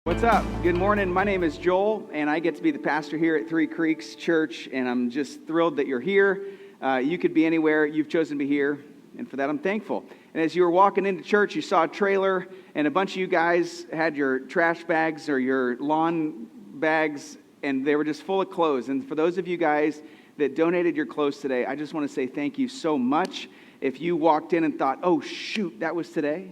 What's up? Good morning. My name is Joel, and I get to be the pastor here at Three Creeks Church, and I'm just thrilled that you're here. You could be anywhere. You've chosen to be here, and for that I'm thankful. And as you were walking into church, you saw a trailer, and a bunch of you guys had your trash bags or your lawn bags, and they were just full of clothes. And for those of you guys that donated your clothes today, I just want to say thank you so much. If you walked in and thought, oh, shoot, that was today,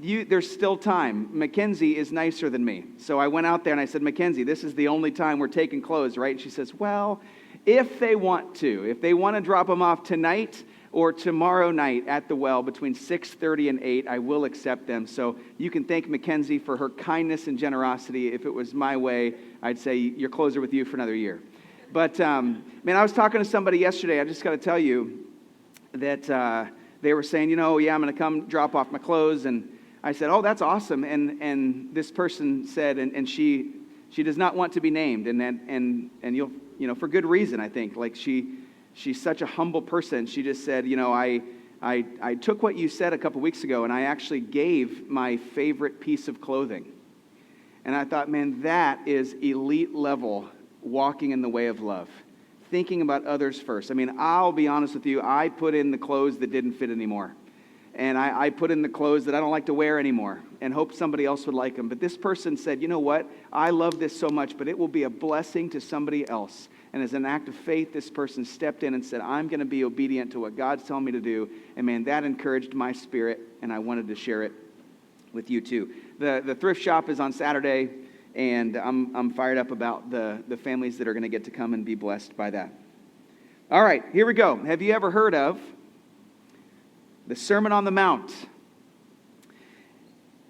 there's still time. Mackenzie is nicer than me. So I went out there and I said, Mackenzie, this is the only time we're taking clothes, right? And she says, well, if they want to drop them off tonight or tomorrow night at the well between 6:30 and 8, I will accept them. So you can thank Mackenzie for her kindness and generosity. If it was my way, I'd say your clothes are with you for another year. But, man, I was talking to somebody yesterday. I just got to tell you that they were saying, I'm going to come drop off my clothes. And I said, oh, that's awesome. And this person said, and she does not want to be named. And you'll, for good reason, I think. Like she's such a humble person. She just said, I took what you said a couple weeks ago and I actually gave my favorite piece of clothing. And I thought, man, that is elite level walking in the way of love. Thinking about others first. I mean, I'll be honest with you, I put in the clothes that didn't fit anymore. And I put in the clothes that I don't like to wear anymore and hope somebody else would like them. But this person said, you know what? I love this so much, but it will be a blessing to somebody else. And as an act of faith, this person stepped in and said, I'm going to be obedient to what God's telling me to do. And man, that encouraged my spirit, and I wanted to share it with you too. The thrift shop is on Saturday. And I'm fired up about the families that are going to get to come and be blessed by that. All right, here we go. Have you ever heard of the Sermon on the Mount?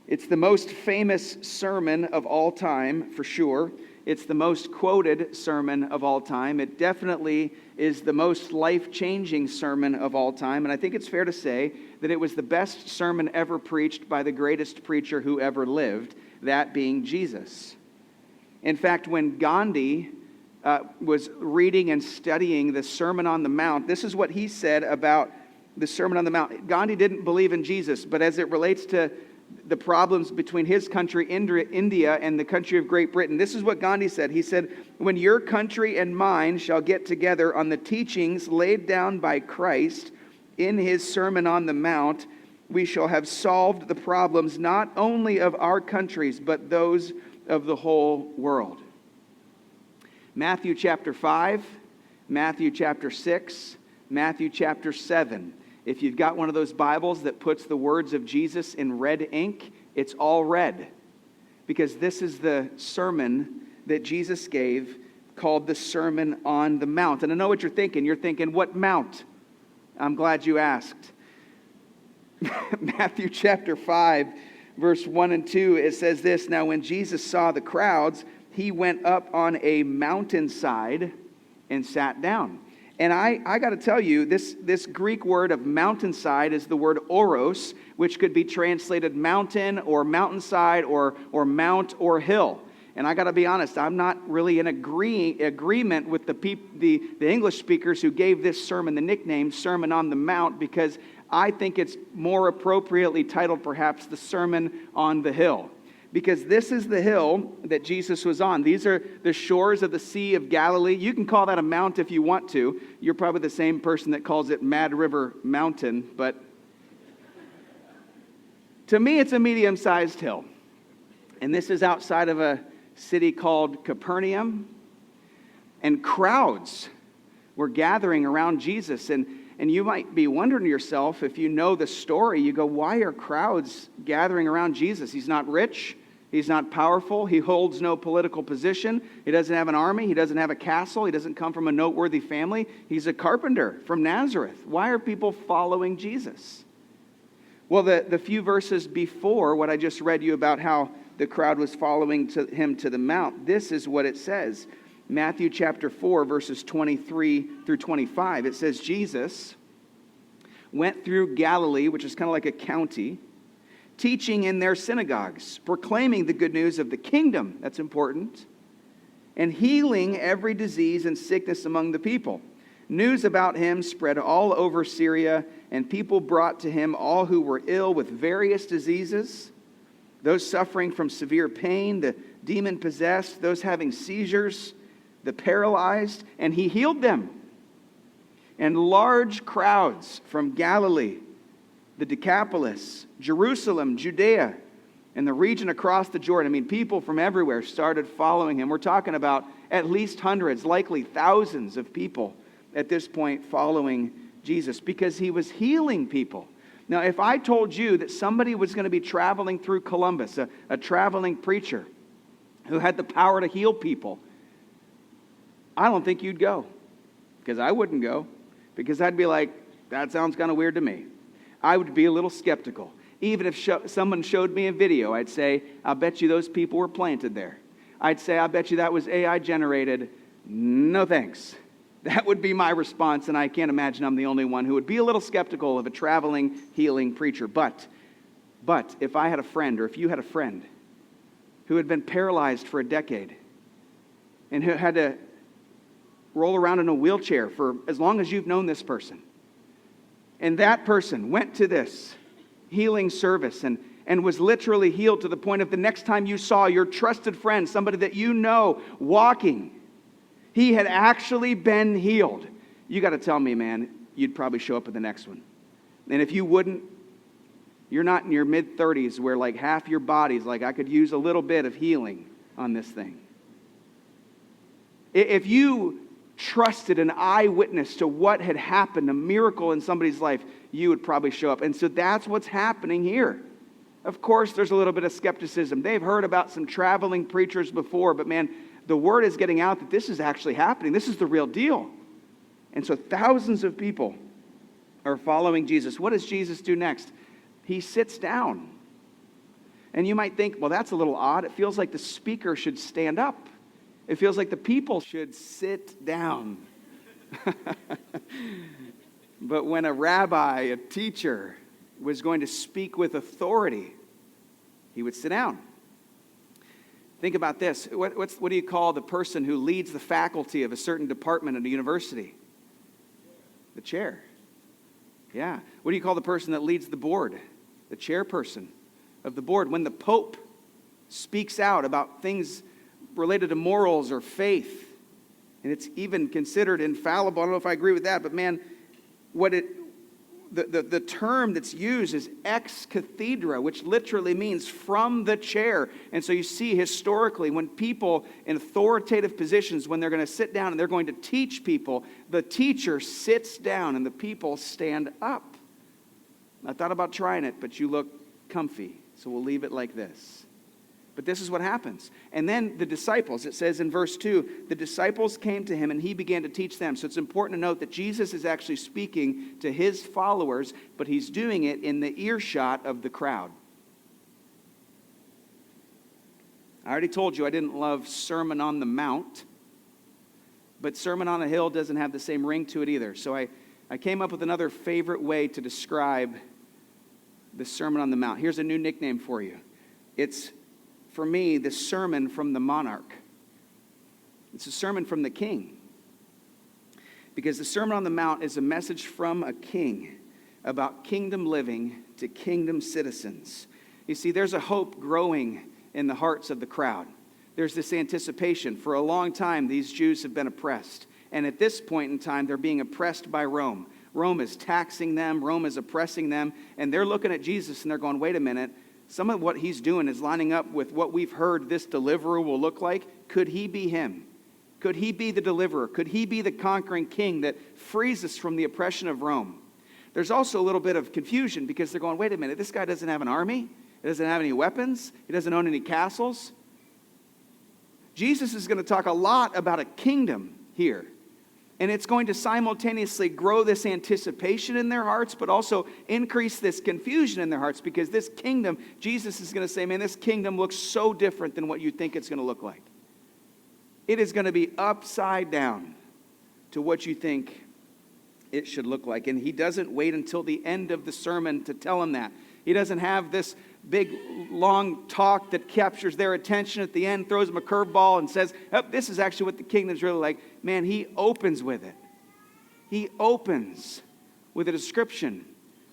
It's the most famous sermon of all time, for sure. It's the most quoted sermon of all time. It definitely is the most life-changing sermon of all time. And I think it's fair to say that it was the best sermon ever preached by the greatest preacher who ever lived, that being Jesus. In fact, when Gandhi was reading and studying the Sermon on the Mount, this is what he said about the Sermon on the Mount. Gandhi didn't believe in Jesus, but as it relates to the problems between his country, India, and the country of Great Britain, this is what Gandhi said. He said, when your country and mine shall get together on the teachings laid down by Christ in his Sermon on the Mount, we shall have solved the problems not only of our countries, but those of the whole world. Matthew chapter 5, Matthew chapter 6, Matthew chapter 7. If you've got one of those Bibles that puts the words of Jesus in red ink, it's all red. Because this is the sermon that Jesus gave called the Sermon on the Mount. And I know what you're thinking. You're thinking, what mount? I'm glad you asked. Matthew chapter 5, verse 1 and 2, it says this, now when Jesus saw the crowds, he went up on a mountainside and sat down. And I got to tell you, this Greek word of mountainside is the word oros, which could be translated mountain or mountainside or mount or hill. And I got to be honest, I'm not really in agreement with the English speakers who gave this sermon the nickname Sermon on the Mount, because I think it's more appropriately titled perhaps the Sermon on the Hill. Because this is the hill that Jesus was on. These are the shores of the Sea of Galilee. You can call that a mount if you want to. You're probably the same person that calls it Mad River Mountain. But to me, it's a medium-sized hill. And this is outside of a city called Capernaum. And crowds were gathering around Jesus. And you might be wondering to yourself, if you know the story, you go, why are crowds gathering around Jesus? He's not rich. He's not powerful. He holds no political position. He doesn't have an army. He doesn't have a castle. He doesn't come from a noteworthy family. He's a carpenter from Nazareth. Why are people following Jesus? Well, the few verses before what I just read you about how the crowd was following him to the mount, this is what it says. Matthew chapter 4, verses 23 through 25. It says, Jesus went through Galilee, which is kind of like a county, teaching in their synagogues, proclaiming the good news of the kingdom, that's important, and healing every disease and sickness among the people. News about him spread all over Syria, and people brought to him all who were ill with various diseases those suffering from severe pain, the demon-possessed, those having seizures, the paralyzed, and he healed them. And large crowds from Galilee, the Decapolis, Jerusalem, Judea, and the region across the Jordan. I mean, people from everywhere started following him. We're talking about at least hundreds, likely thousands of people at this point following Jesus because he was healing people. Now, if I told you that somebody was going to be traveling through Columbus, a traveling preacher who had the power to heal people, I don't think you'd go, because I wouldn't go, because I'd be like, that sounds kind of weird to me. I would be a little skeptical. Even if someone showed me a video, I'd say, I bet you those people were planted there. I'd say, I bet you that was AI generated. No thanks. That would be my response, and I can't imagine I'm the only one who would be a little skeptical of a traveling, healing preacher. But if I had a friend, or if you had a friend who had been paralyzed for a decade and who had to roll around in a wheelchair for as long as you've known this person, and that person went to this healing service and was literally healed to the point of the next time you saw your trusted friend, somebody that you know, walking, he had actually been healed. You got to tell me, man, you'd probably show up at the next one. And if you wouldn't, you're not in your mid-30s where like half your body's like, I could use a little bit of healing on this thing. If you trusted an eyewitness to what had happened, a miracle in somebody's life, you would probably show up. And so that's what's happening here. Of course, there's a little bit of skepticism. They've heard about some traveling preachers before, but man, the word is getting out that this is actually happening. This is the real deal. And so thousands of people are following Jesus. What does Jesus do next? He sits down. And you might think, well, that's a little odd. It feels like the speaker should stand up. It feels like the people should sit down. But when a rabbi, a teacher, was going to speak with authority, he would sit down. Think about this. What do you call the person who leads the faculty of a certain department at a university? The chair. Yeah. What do you call the person that leads the board? The chairperson of the board. When the Pope speaks out about things related to morals or faith, and it's even considered infallible. I don't know if I agree with that, but man, the term that's used is ex cathedra, which literally means from the chair. And so you see historically when people in authoritative positions, when they're going to sit down and they're going to teach people, the teacher sits down and the people stand up. I thought about trying it, but you look comfy, so we'll leave it like this. But this is what happens. And then the disciples, it says in verse 2, the disciples came to him and he began to teach them. So it's important to note that Jesus is actually speaking to his followers, but he's doing it in the earshot of the crowd. I already told you I didn't love Sermon on the Mount, but Sermon on the Hill doesn't have the same ring to it either. So I came up with another favorite way to describe the Sermon on the Mount. Here's a new nickname for you. It's, for me, the sermon from the monarch. It's a sermon from the king. Because the Sermon on the Mount is a message from a king about kingdom living to kingdom citizens. You see, there's a hope growing in the hearts of the crowd. There's this anticipation. For a long time, these Jews have been oppressed. And at this point in time, they're being oppressed by Rome. Rome is taxing them. Rome is oppressing them. And they're looking at Jesus and they're going, wait a minute. Some of what he's doing is lining up with what we've heard this deliverer will look like. Could he be him? Could he be the deliverer? Could he be the conquering king that frees us from the oppression of Rome? There's also a little bit of confusion because they're going, wait a minute, this guy doesn't have an army. He doesn't have any weapons. He doesn't own any castles. Jesus is going to talk a lot about a kingdom here. And it's going to simultaneously grow this anticipation in their hearts, but also increase this confusion in their hearts because this kingdom, Jesus is going to say, man, this kingdom looks so different than what you think it's going to look like. It is going to be upside down to what you think it should look like. And he doesn't wait until the end of the sermon to tell them that. He doesn't have this big, long talk that captures their attention at the end, throws them a curveball and says, oh, this is actually what the kingdom's really like. Man, he opens with it. He opens with a description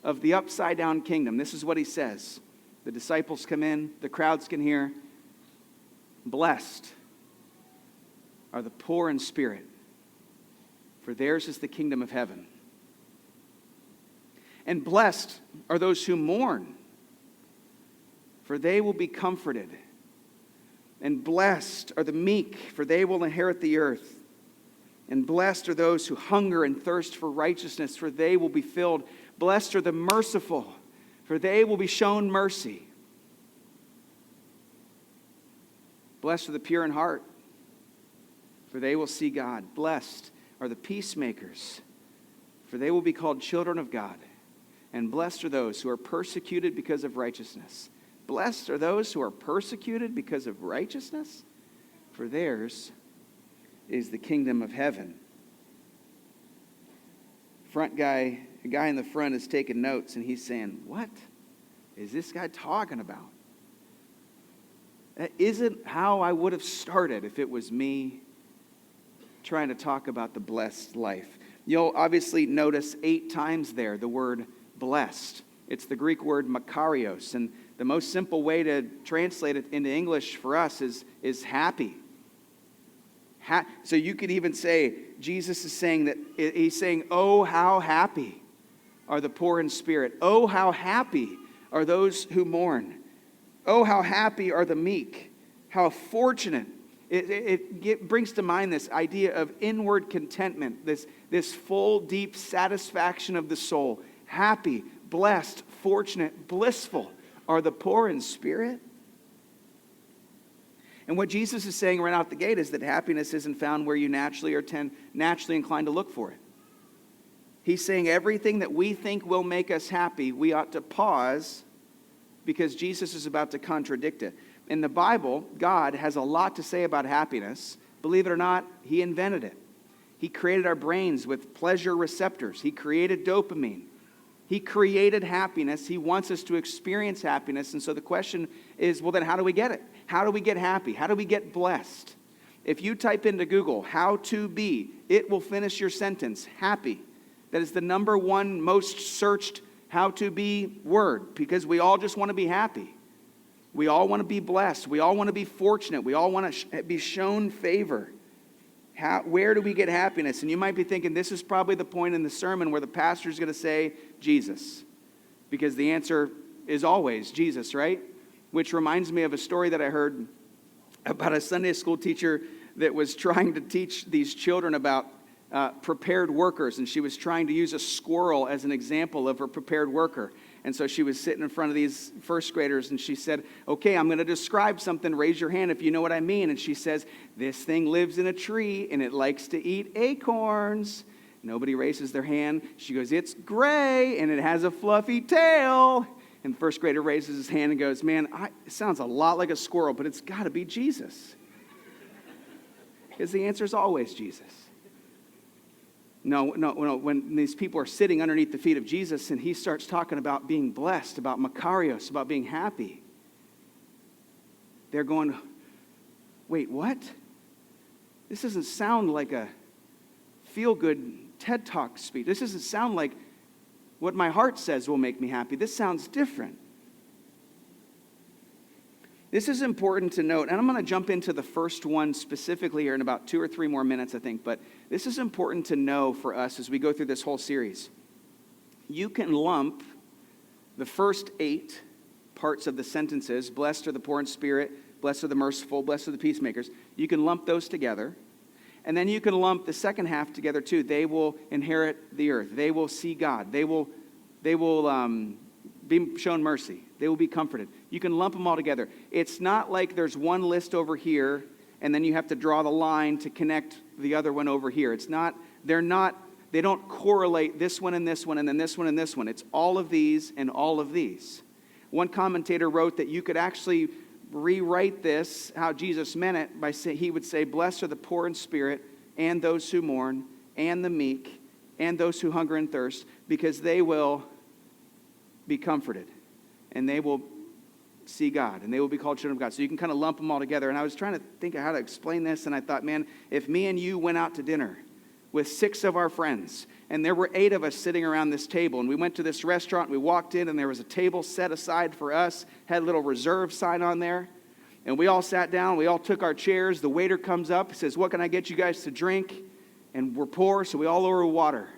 of the upside-down kingdom. This is what he says The disciples come in, the crowds can hear. Blessed are the poor in spirit, for theirs is the kingdom of heaven. And blessed are those who mourn, for they will be comforted. And blessed are the meek, for they will inherit the earth. And blessed are those who hunger and thirst for righteousness, for they will be filled. Blessed are the merciful, for they will be shown mercy. Blessed are the pure in heart, for they will see God. Blessed are the peacemakers, for they will be called children of God. And blessed are those who are persecuted because of righteousness. Blessed are those who are persecuted because of righteousness, for theirs is the kingdom of heaven. A guy in the front is taking notes, and he's saying, what is this guy talking about? That isn't how I would have started if it was me trying to talk about the blessed life. You'll obviously notice 8 times there the word blessed. It's the Greek word makarios, and the most simple way to translate it into English for us is happy. So you could even say, Jesus is saying that, he's saying, oh, how happy are the poor in spirit. Oh, how happy are those who mourn. Oh, how happy are the meek. How fortunate. It brings to mind this idea of inward contentment, this full, deep satisfaction of the soul. Happy, blessed, fortunate, blissful are the poor in spirit. And what Jesus is saying right out the gate is that happiness isn't found where you naturally inclined to look for it. He's saying everything that we think will make us happy, we ought to pause because Jesus is about to contradict it. In the Bible, God has a lot to say about happiness. Believe it or not, He invented it. He created our brains with pleasure receptors. He created dopamine. He created happiness. He wants us to experience happiness. And so the question is, well, then how do we get it? How do we get happy? How do we get blessed? If you type into Google, how to be, it will finish your sentence, happy. That is the number one most searched how to be word, because we all just want to be happy. We all want to be blessed. We all want to be fortunate. We all want to be shown favor. Where do we get happiness? And you might be thinking, this is probably the point in the sermon where the pastor is going to say, Jesus. Because the answer is always Jesus, right? Which reminds me of a story that I heard about a Sunday school teacher that was trying to teach these children about prepared workers. And she was trying to use a squirrel as an example of a prepared worker. And so she was sitting in front of these first graders and she said, okay, I'm going to describe something. Raise your hand if you know what I mean. And she says, this thing lives in a tree and it likes to eat acorns. Nobody raises their hand. She goes, it's gray and it has a fluffy tail. And the first grader raises his hand and goes, man, it sounds a lot like a squirrel, but it's got to be Jesus. Because the answer is always Jesus. No. When these people are sitting underneath the feet of Jesus and he starts talking about being blessed, about makarios, about being happy, they're going, wait, what? This doesn't sound like a feel-good TED Talk speech. This doesn't sound like what my heart says will make me happy. This sounds different. This is important to note, and I'm going to jump into the first one specifically here in about 2 or 3 more minutes, I think, but this is important to know for us as we go through this whole series. You can lump the first 8 parts of the sentences, blessed are the poor in spirit, blessed are the merciful, blessed are the peacemakers. You can lump those together, and then you can lump the second half together too. They will inherit the earth. They will see God. They will be shown mercy. They will be comforted. You can lump them all together. It's not like there's one list over here and then you have to draw the line to connect the other one over here. It's not, they don't correlate this one and this one and then this one and this one. It's all of these and all of these. One commentator wrote that you could actually rewrite this, how Jesus meant it, by he would say, blessed are the poor in spirit and those who mourn and the meek and those who hunger and thirst, because they will be comforted and they will see God and they will be called children of God. So you can kind of lump them all together. And I was trying to think of how to explain this, and I thought, man, if me and you went out to dinner with 6 of our friends. And there were 8 of us sitting around this table. And we went to this restaurant. We walked in, and there was a table set aside for us, had a little reserve sign on there. And we all sat down. We all took our chairs. The waiter comes up. He says, "What can I get you guys to drink?" And we're poor, so we all order water.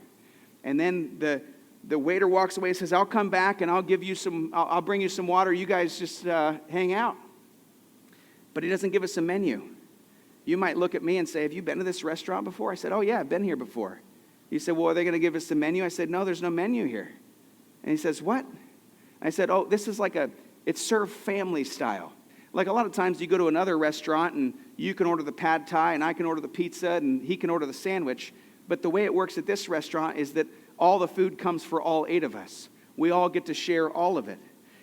And then the waiter walks away and says, "I'll come back and I'll bring you some water. You guys just hang out." But he doesn't give us a menu. You might look at me and say, "Have you been to this restaurant before?" I said, "Oh yeah, I've been here before." He said, "Well, are they going to give us a menu?" I said, "No, there's no menu here." And he says, "What?" I said, "Oh, this is it's served family style. Like a lot of times you go to another restaurant and you can order the pad thai and I can order the pizza and he can order the sandwich. But the way it works at this restaurant is that all the food comes for all 8 of us. We all get to share all of it."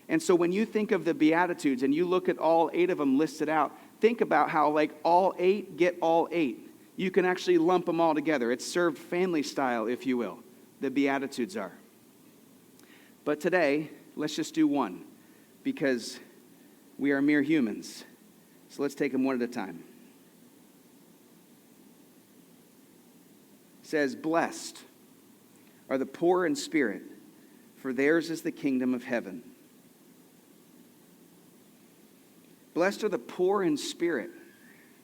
And so when you think of the Beatitudes and you look at all 8 of them listed out, think about how like all 8 get all 8. You can actually lump them all together. It's served family style, if you will. The Beatitudes are. But today, let's just do one, because we are mere humans. So let's take them one at a time. It says, "Blessed are the poor in spirit, for theirs is the kingdom of heaven." Blessed are the poor in spirit,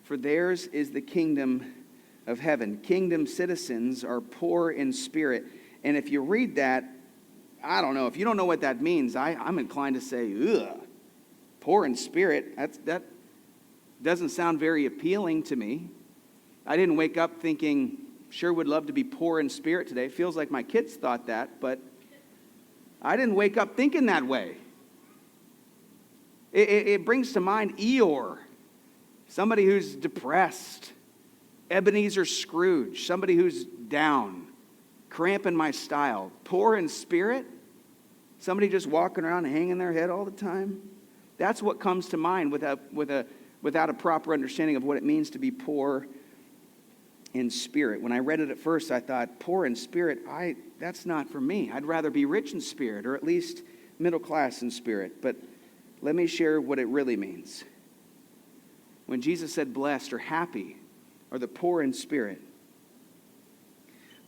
for theirs is the kingdom of heaven. Kingdom citizens are poor in spirit. And if you read that, I don't know. If you don't know what that means, I'm inclined to say, ugh. Poor in spirit, that doesn't sound very appealing to me. I didn't wake up thinking, sure would love to be poor in spirit today. It feels like my kids thought that, but I didn't wake up thinking that way. It brings to mind Eeyore, somebody who's depressed. Ebenezer Scrooge, somebody who's down, cramping my style. Poor in spirit, somebody just walking around hanging their head all the time. That's what comes to mind without a proper understanding of what it means to be poor in spirit. When I read it at first, I thought, poor in spirit, that's not for me. I'd rather be rich in spirit, or at least middle class in spirit. But let me share what it really means. When Jesus said blessed or happy are the poor in spirit,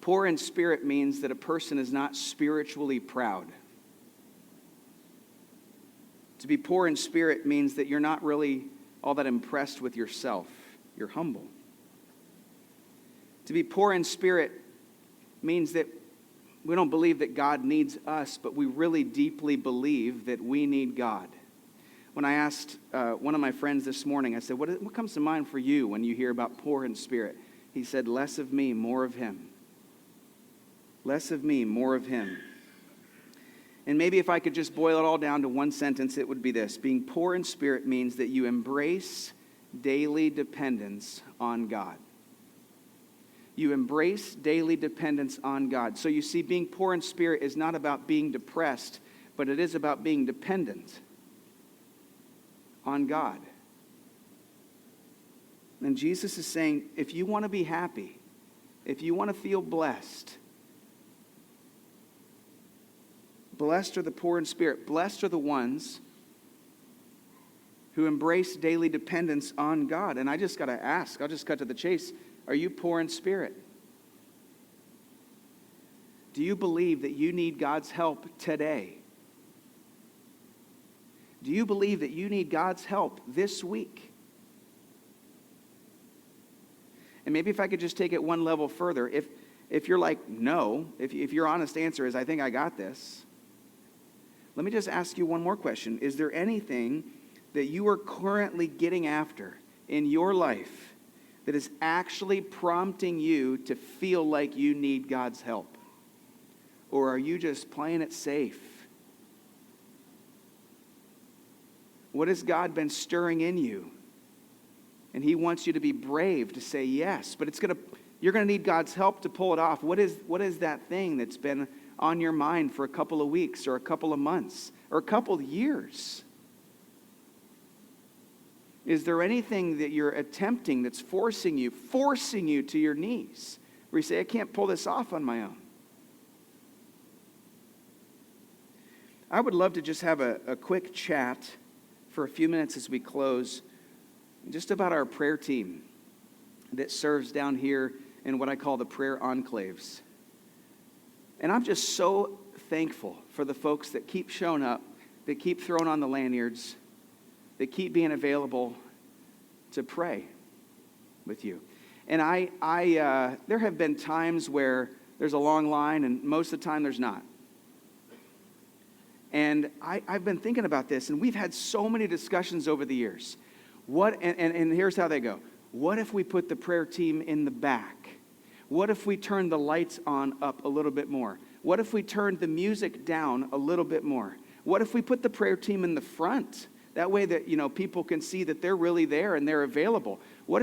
poor in spirit means that a person is not spiritually proud. To be poor in spirit means that you're not really all that impressed with yourself. You're humble. To be poor in spirit means that we don't believe that God needs us, but we really deeply believe that we need God. When I asked one of my friends this morning, I said, what comes to mind for you when you hear about poor in spirit? He said, less of me, more of him. Less of me, more of him. And maybe if I could just boil it all down to one sentence, it would be this. Being poor in spirit means that you embrace daily dependence on God. You embrace daily dependence on God. So you see, being poor in spirit is not about being depressed, but it is about being dependent on God. And Jesus is saying, if you want to be happy, if you want to feel blessed, blessed are the poor in spirit. Blessed are the ones who embrace daily dependence on God. And I just got to ask, I'll just cut to the chase. Are you poor in spirit? Do you believe that you need God's help today? Do you believe that you need God's help this week? And maybe if I could just take it one level further, if you're like, no, if your honest answer is, I think I got this, let me just ask you one more question. Is there anything that you are currently getting after in your life that is actually prompting you to feel like you need God's help? Or are you just playing it safe? What has God been stirring in you? And he wants you to be brave to say yes, but you're going to need God's help to pull it off. What is that thing that's been on your mind for a couple of weeks or a couple of months or a couple of years? Is there anything that you're attempting that's forcing you to your knees, where you say, I can't pull this off on my own? I would love to just have a quick chat for a few minutes as we close, just about our prayer team that serves down here in what I call the prayer enclaves. And I'm just so thankful for the folks that keep showing up, that keep throwing on the lanyards, that keep being available to pray with you. And there have been times where there's a long line, and most of the time there's not. And I've been thinking about this, and we've had so many discussions over the years. And here's how they go. What if we put the prayer team in the back? What if we turned the lights on up a little bit more? What if we turned the music down a little bit more? What if we put the prayer team in the front? That way that, people can see that they're really there and they're available. I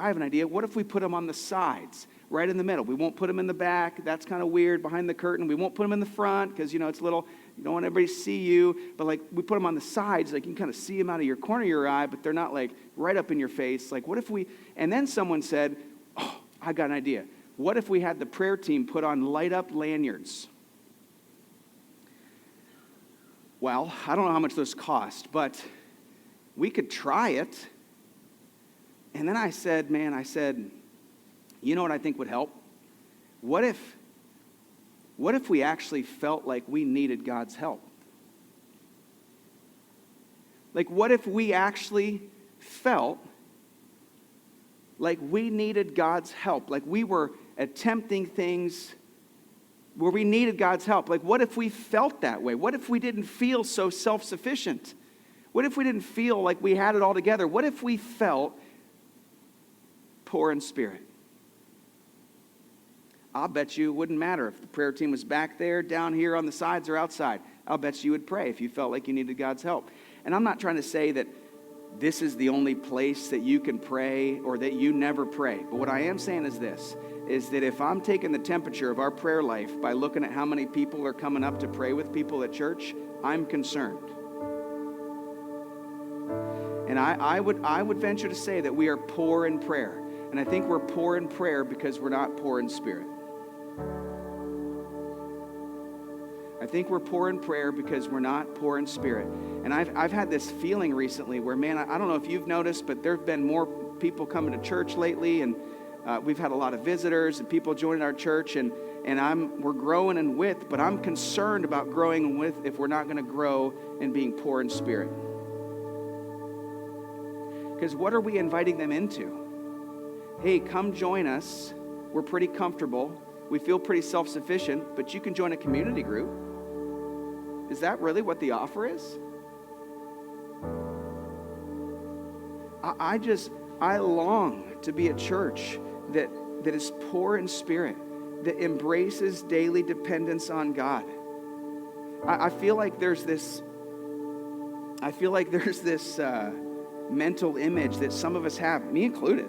have an idea. What if we put them on the sides, right in the middle? We won't put them in the back. That's kind of weird, behind the curtain. We won't put them in the front because, it's little, you don't want everybody to see you. But, we put them on the sides, you can kind of see them out of your corner of your eye, but they're not, right up in your face. What if we, and then someone said, I got an idea. What if we had the prayer team put on light-up lanyards? Well, I don't know how much those cost, but we could try it. And then I said, you know what I think would help? What if we actually felt like we needed God's help? What if we actually felt like we needed God's help? Like we were attempting things where we needed God's help. What if we felt that way? What if we didn't feel so self-sufficient? What if we didn't feel like we had it all together? What if we felt poor in spirit? I'll bet you it wouldn't matter if the prayer team was back there, down here, on the sides, or outside. I'll bet you would pray if you felt like you needed God's help. And I'm not trying to say that this is the only place that you can pray or that you never pray. But what I am saying is this, is that if I'm taking the temperature of our prayer life by looking at how many people are coming up to pray with people at church, I'm concerned. And I would venture to say that we are poor in prayer. And I think we're poor in prayer because we're not poor in spirit. I think we're poor in prayer because we're not poor in spirit. And I've had this feeling recently where, man, I don't know if you've noticed, but there have been more people coming to church lately, and we've had a lot of visitors and people joining our church, and we're growing in width, but I'm concerned about growing in width if we're not going to grow in being poor in spirit. Because what are we inviting them into? Hey, come join us. We're pretty comfortable. We feel pretty self-sufficient, but you can join a community group. Is that really what the offer is? I long to be a church that is poor in spirit, that embraces daily dependence on God. I feel like there's this mental image that some of us have, me included,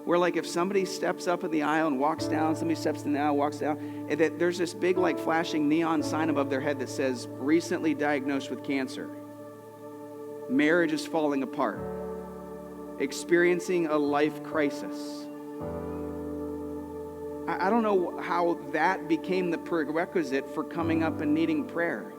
where if somebody steps up in the aisle and walks down, somebody steps in the aisle, walks down, and that there's this big flashing neon sign above their head that says, recently diagnosed with cancer, marriage is falling apart, experiencing a life crisis. I don't know how that became the prerequisite for coming up and needing prayer.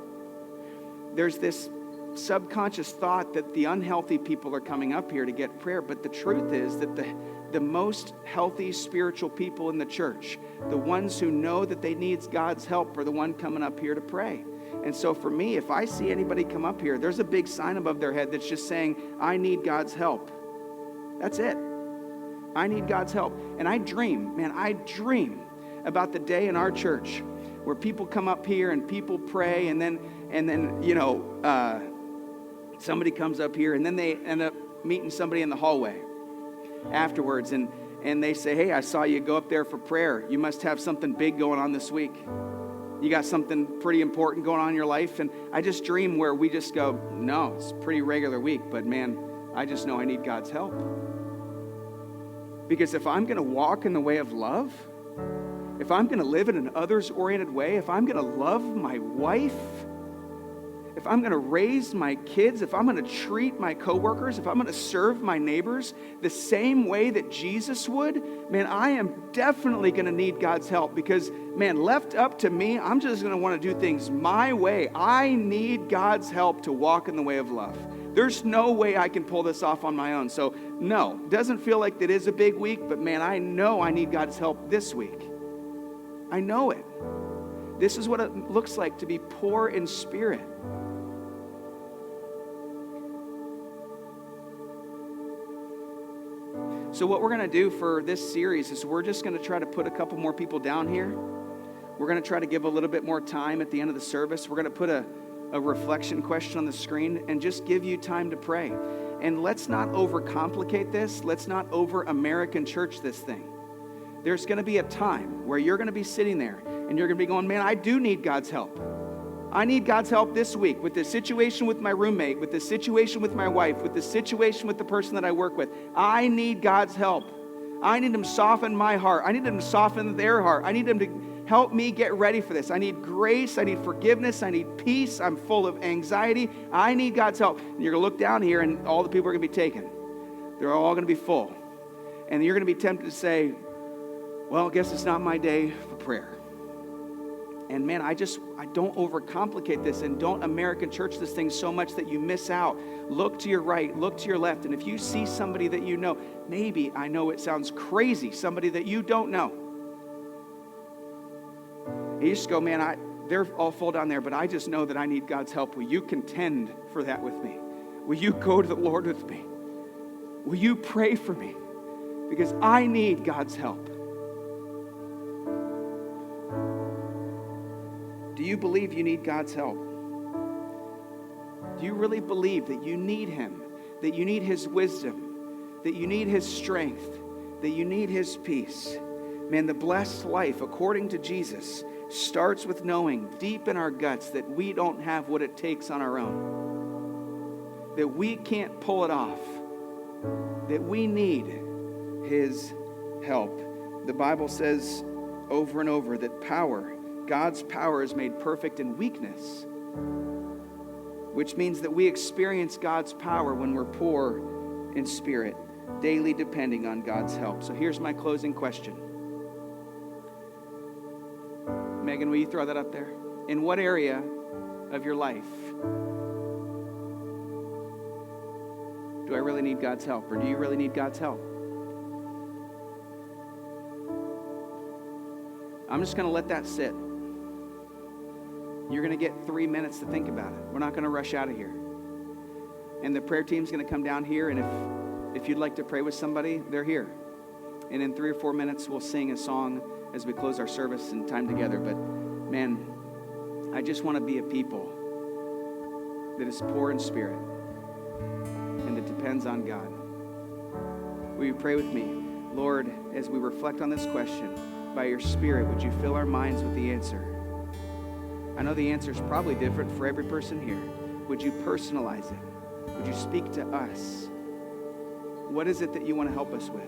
There's this subconscious thought that the unhealthy people are coming up here to get prayer, but the truth is that the most healthy spiritual people in the church, the ones who know that they need God's help, are the one coming up here to pray. And so for me, if I see anybody come up here, there's a big sign above their head that's just saying, I need God's help. That's it. I need God's help. And I dream about the day in our church where people come up here and people pray, and then somebody comes up here, and then they end up meeting somebody in the hallway afterwards, and they say, hey, I saw you go up there for prayer. You must have something big going on this week. You got something pretty important going on in your life. And I just dream where we just go, no, it's a pretty regular week, but man, I just know I need God's help. Because if I'm going to walk in the way of love, if I'm going to live in an others-oriented way, if I'm going to love my wife, if I'm going to raise my kids, if I'm going to treat my coworkers, if I'm going to serve my neighbors the same way that Jesus would, man, I am definitely going to need God's help, because, man, left up to me, I'm just going to want to do things my way. I need God's help to walk in the way of love. There's no way I can pull this off on my own. So no, doesn't feel like it is a big week, but man, I know I need God's help this week. I know it. This is what it looks like to be poor in spirit. So what we're going to do for this series is we're just going to try to put a couple more people down here. We're going to try to give a little bit more time at the end of the service. We're going to put a reflection question on the screen and just give you time to pray. And let's not overcomplicate this. Let's not over-American church this thing. There's going to be a time where you're going to be sitting there and you're going to be going, man, I do need God's help. I need God's help this week with the situation with my roommate, with the situation with my wife, with the situation with the person that I work with. I need God's help. I need Him to soften my heart. I need Him to soften their heart. I need Him to help me get ready for this. I need grace. I need forgiveness. I need peace. I'm full of anxiety. I need God's help. And you're going to look down here and all the people are going to be taken. They're all going to be full. And you're going to be tempted to say, well, I guess it's not my day for prayer. And man, I don't overcomplicate this and don't American church this thing so much that you miss out. Look to your right, look to your left. And if you see somebody that you know, maybe, I know it sounds crazy, somebody that you don't know. And you just go, man, they're all full down there, but I just know that I need God's help. Will you contend for that with me? Will you go to the Lord with me? Will you pray for me? Because I need God's help. Do you believe you need God's help? Do you really believe that you need Him, that you need His wisdom, that you need His strength, that you need His peace? Man, the blessed life, according to Jesus, starts with knowing deep in our guts that we don't have what it takes on our own, that we can't pull it off, that we need His help. The Bible says over and over that God's power is made perfect in weakness, which means that we experience God's power when we're poor in spirit, daily depending on God's help. So here's my closing question. Megan, will you throw that up there? In what area of your life do I really need God's help, or do you really need God's help? I'm just going to let that sit. You're going to get 3 minutes to think about it. We're not going to rush out of here. And the prayer team's going to come down here, and if you'd like to pray with somebody, they're here. And in 3 or 4 minutes, we'll sing a song as we close our service and time together. But man, I just want to be a people that is poor in spirit and that depends on God. Will you pray with me? Lord, as we reflect on this question, by your Spirit, would you fill our minds with the answer? I know the answer is probably different for every person here. Would you personalize it? Would you speak to us? What is it that you want to help us with?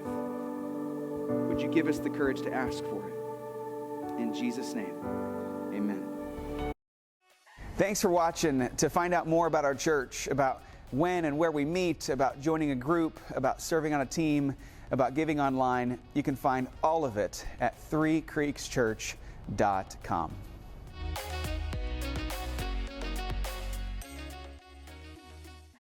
Would you give us the courage to ask for it? In Jesus' name, amen. Thanks for watching. To find out more about our church, about when and where we meet, about joining a group, about serving on a team, about giving online, you can find all of it at threecreekschurch.com.